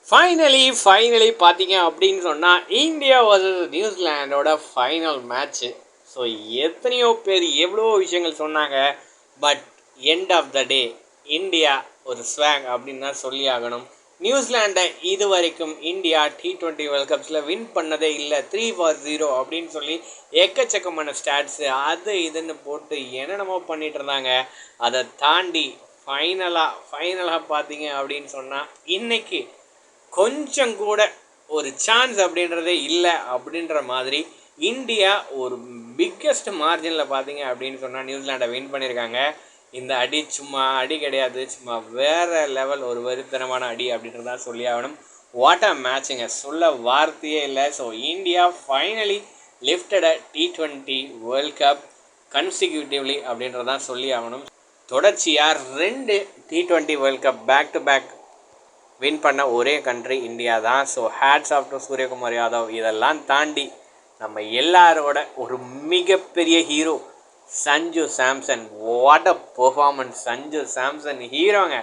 Finally பார்த்தீங்க அப்படின்னு சொன்னால் இந்தியா vs நியூசிலாண்டோட ஃபைனல் மேட்ச்சு. ஸோ எத்தனையோ பேர் எவ்வளோ விஷயங்கள் சொன்னாங்க. But end of the day India ஒரு ஸ்வாங் அப்படின்னு தான் சொல்லி ஆகணும். நியூசிலாண்டை இது வரைக்கும் இந்தியா T20 வேர்ல்ட் கப்ஸில் வின் பண்ணதே இல்லை. 3-0 அப்படின்னு சொல்லி எக்கச்சக்கமான ஸ்டாட்ஸு அது இதுன்னு போட்டு என்னென்னமோ பண்ணிகிட்டு இருந்தாங்க. அதை தாண்டி ஃபைனலாக பார்த்தீங்க அப்படின்னு சொன்னால் இன்னைக்கு கொஞ்சம் கூட ஒரு சான்ஸ் அப்படின்றதே இல்லை அப்படின்ற மாதிரி இந்தியா ஒரு பிக்கெஸ்ட் மார்ஜினில் பார்த்தீங்க அப்படின்னு சொன்னால் நியூசிலாண்டை வின் பண்ணியிருக்காங்க. இந்த அடி சும்மா அடி கிடையாது, சும்மா வேறு லெவல் ஒரு வெறித்தனமான அடி அப்படின்றத சொல்லி ஆகணும். வாட் அ மேட்சுங்க, சொல்ல வார்த்தையே இல்லை. So India finally lifted T20 world cup consecutively அப்படின்றதான் சொல்லி ஆகணும். தொடர்ச்சியாக 2 T20 world cup back to back win பண்ண ஒரே கண்ட்ரி இந்தியா தான். So hats off to Suryakumar Yadav. இதெல்லாம் தாண்டி நம்ம எல்லாரோட ஒரு மிகப்பெரிய hero Sanju Samson. What a performance! Sanju Samson ஹீரோங்க.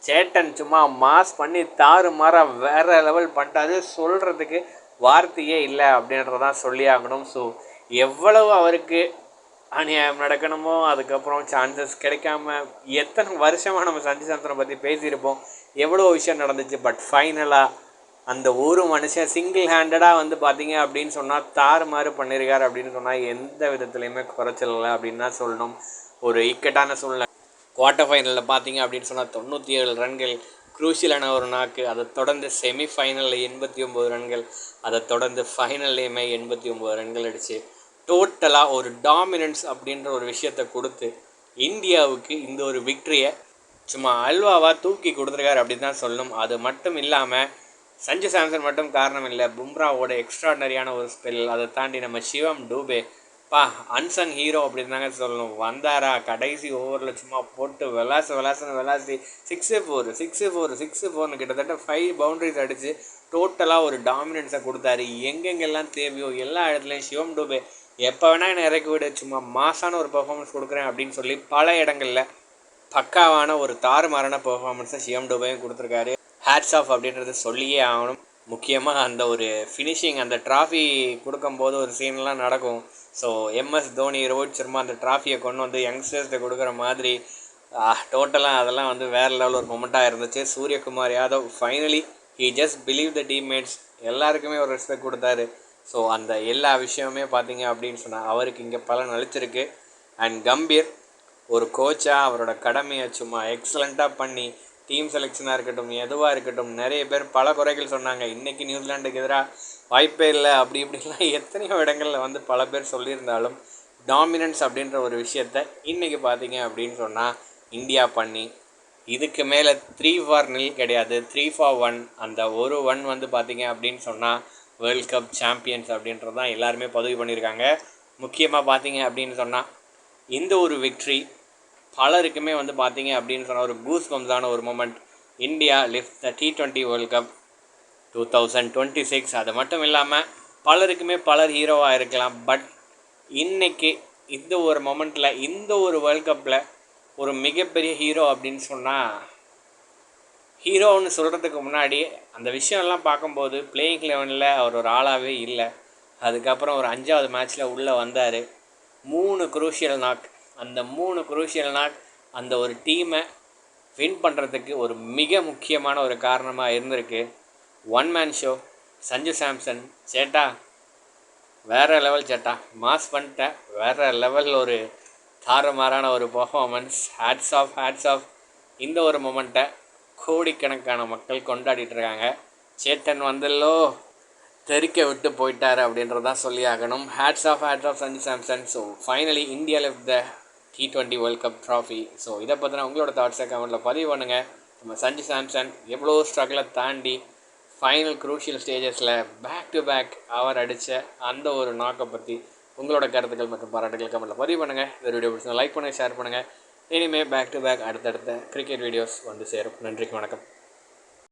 சேட்டன் சும்மா மாஸ் பண்ணி தாறு மாற வேறு லெவல் பண்ணிட்டாரு. சொல்கிறதுக்கு வார்த்தையே இல்லை அப்படின்றதான் சொல்லி ஆகணும். ஸோ எவ்வளவு அவருக்கு அநியாயம் நடக்கணுமோ, அதுக்கப்புறம் சான்சஸ் கிடைக்காம எத்தனை வருஷமாக நம்ம சஞ்சு சாம்சனை பற்றி பேசியிருப்போம், எவ்வளோ விஷயம் நடந்துச்சு. பட் ஃபைனலாக அந்த ஒரு மனுஷன் சிங்கிள் ஹேண்டடாக வந்து பார்த்தீங்க அப்படின்னு சொன்னால் தாறுமாறு பண்ணியிருக்கார் அப்படின்னு சொன்னால் எந்த விதத்துலையுமே குறைச்சல அப்படின்னு தான் சொல்லணும். ஒரு இக்கட்டான சூழ்நிலை. குவார்ட்டர் ஃபைனலில் பார்த்தீங்க அப்படின்னு சொன்னால் 97 ரன்கள் குரூஷியலான ஒரு நாக்கு. அதை தொடர்ந்து செமிஃபைனலில் 89 ரன்கள், அதை தொடர்ந்து ஃபைனல்லையுமே 89 ரன்கள் அடித்து டோட்டலாக ஒரு டாமினன்ஸ் அப்படின்ற ஒரு விஷயத்தை கொடுத்து இந்தியாவுக்கு இந்த ஒரு விக்ட்ரியை சும்மா அல்வாவாக தூக்கி கொடுத்துருக்காரு அப்படின்னு தான் சொல்லணும். அது மட்டும் இல்லாமல் சஞ்சு சாம்சன் மட்டும் காரணம் இல்லை, பும்ராவோட எக்ஸ்ட்ராடனரியான ஒரு ஸ்பெல். அதை தாண்டி நம்ம சிவம் டூபே அன்சங் ஹீரோ அப்படின்னு தாங்க சொல்லணும். வந்தாரா கடைசி ஓவரில் சும்மா போட்டு விளாசி 6-4 கிட்டத்தட்ட 5 பவுண்டரிஸ் அடித்து டோட்டலாக ஒரு டாமினன்ஸை கொடுத்தாரு. எங்கெங்கெல்லாம் தேவையோ எல்லா இடத்துலையும் சிவம் டூபே எப்போ வேணால் என்னை இறக்கி விட, சும்மா மாசான ஒரு பெர்ஃபார்மன்ஸ் கொடுக்குறேன் அப்படின்னு சொல்லி பல இடங்களில் பக்காவான ஒரு தாறுமாறான பெர்ஃபார்மன்ஸை சிவம் டூபேயும் கொடுத்துருக்காரு. ஹேட்ஸ் ஆஃப் அப்படின்றது சொல்லியே ஆகணும். முக்கியமாக அந்த ஒரு ஃபினிஷிங், அந்த ட்ராஃபி கொடுக்கும்போது ஒரு சீன்லாம் நடக்கும். ஸோ MS தோனி, ரோஹித் சர்மா அந்த ட்ராஃபியை கொண்டு வந்து யங்ஸ்டர்ஸ்ட்டை கொடுக்குற மாதிரி டோட்டலாக அதெல்லாம் வந்து வேறு லெவல் ஒரு மொமெண்ட்டாக இருந்துச்சு. Suryakumar Yadav finally he just believe the teammates, எல்லாருக்குமே ஒரு ரெஸ்பெக்ட் கொடுத்தாரு. ஸோ அந்த எல்லா விஷயமுமே பார்த்தீங்க அப்படின்னு சொன்னால் அவருக்கு இங்கே பலன் அளிச்சிருக்கு. அண்ட் கம்பீர் ஒரு கோச்சாக அவரோட கடமையை சும்மா எக்ஸலண்ட்டாக பண்ணி டீம் செலெக்ஷனாக இருக்கட்டும், எதுவாக இருக்கட்டும், நிறைய பேர் பல குறைகள் சொன்னாங்க. இன்றைக்கி நியூசிலாண்டுக்கு எதிராக வாய்ப்பே இல்லை அப்படி இப்படிலாம் எத்தனையோ இடங்களில் வந்து பல பேர் சொல்லியிருந்தாலும் டாமினன்ஸ் அப்படின்ற ஒரு விஷயத்த இன்றைக்கி பார்த்தீங்க அப்படின்னு சொன்னால் இந்தியா பண்ணி இதுக்கு மேலே 3-0 கிடையாது, 3-1. அந்த ஒரு 1 வந்து பார்த்தீங்க அப்படின்னு சொன்னால் வேர்ல்ட் கப் சாம்பியன்ஸ் அப்படின்றது தான் எல்லாருமே பதிவு பண்ணியிருக்காங்க. முக்கியமாக பார்த்தீங்க அப்படின்னு சொன்னால் இந்த ஒரு விக்ட்ரி பலருக்குமே வந்து பார்த்தீங்க அப்படின்னு சொன்னால் ஒரு கூஸ் பம்ஸான ஒரு moment. India lift the T20 world cup 2026. அது மட்டும் இல்லாமல் பலருக்குமே பலர் ஹீரோவாக இருக்கலாம். பட் இன்றைக்கி இந்த ஒரு மொமெண்ட்டில் இந்த ஒரு வேர்ல்ட் கப்பில் ஒரு மிகப்பெரிய ஹீரோ அப்படின்னு சொன்னால், ஹீரோன்னு சொல்கிறதுக்கு முன்னாடி அந்த விஷயம்லாம் பார்க்கும்போது பிளேயிங் லெவனில் அவர் ஒரு ஆளாகவே இல்லை. அதுக்கப்புறம் ஒரு 5வது மேட்ச்சில் உள்ளே வந்தார். 3 குரூஷியல் நாக். அந்த 3 குரூஷியல் நாக் அந்த ஒரு டீமை வின் பண்ணுறதுக்கு ஒரு மிக முக்கியமான ஒரு காரணமாக இருந்திருக்கு. One man show. Sanju Samson சேட்டா வேறு லெவல் சேட்டா, மாஸ் பண்ணிட்ட, வேறு லெவல் ஒரு தாறுமாறான ஒரு பர்ஃபார்மன்ஸ். Hats off. இந்த ஒரு மொமெண்ட்டை கோடிக்கணக்கான மக்கள் கொண்டாடிட்டு இருக்காங்க. சேட்டன் வந்தல்லோ தெறிக்க விட்டு போயிட்டார் அப்படின்றதான் சொல்லி ஆகணும். Hats off Sanju Samson. So finally India left the T20 world cup trophy. So இதை பற்றின உங்களோட தாட்ஸை கமெண்ட்டில் பதிவு பண்ணுங்கள். நம்ம சஞ்சு சாம்சன் எவ்வளோ ஸ்ட்ரகிளை தாண்டி ஃபைனல் குரூஷியல் ஸ்டேஜஸில் பேக் டு பேக் அவர் அடித்த அந்த ஒரு நாக்கை பற்றி உங்களோட கருத்துக்கள் மற்றும் பாராட்டுகள் கமெண்ட்டில் பதிவு பண்ணுங்கள். இந்த வீடியோ பிடிச்சா லைக் பண்ணுங்கள், ஷேர் பண்ணுங்கள். இனிமேல் பேக் டு பேக் அடுத்தடுத்த கிரிக்கெட் வீடியோஸ் வந்து சேரும். நன்றிக்கு வணக்கம்.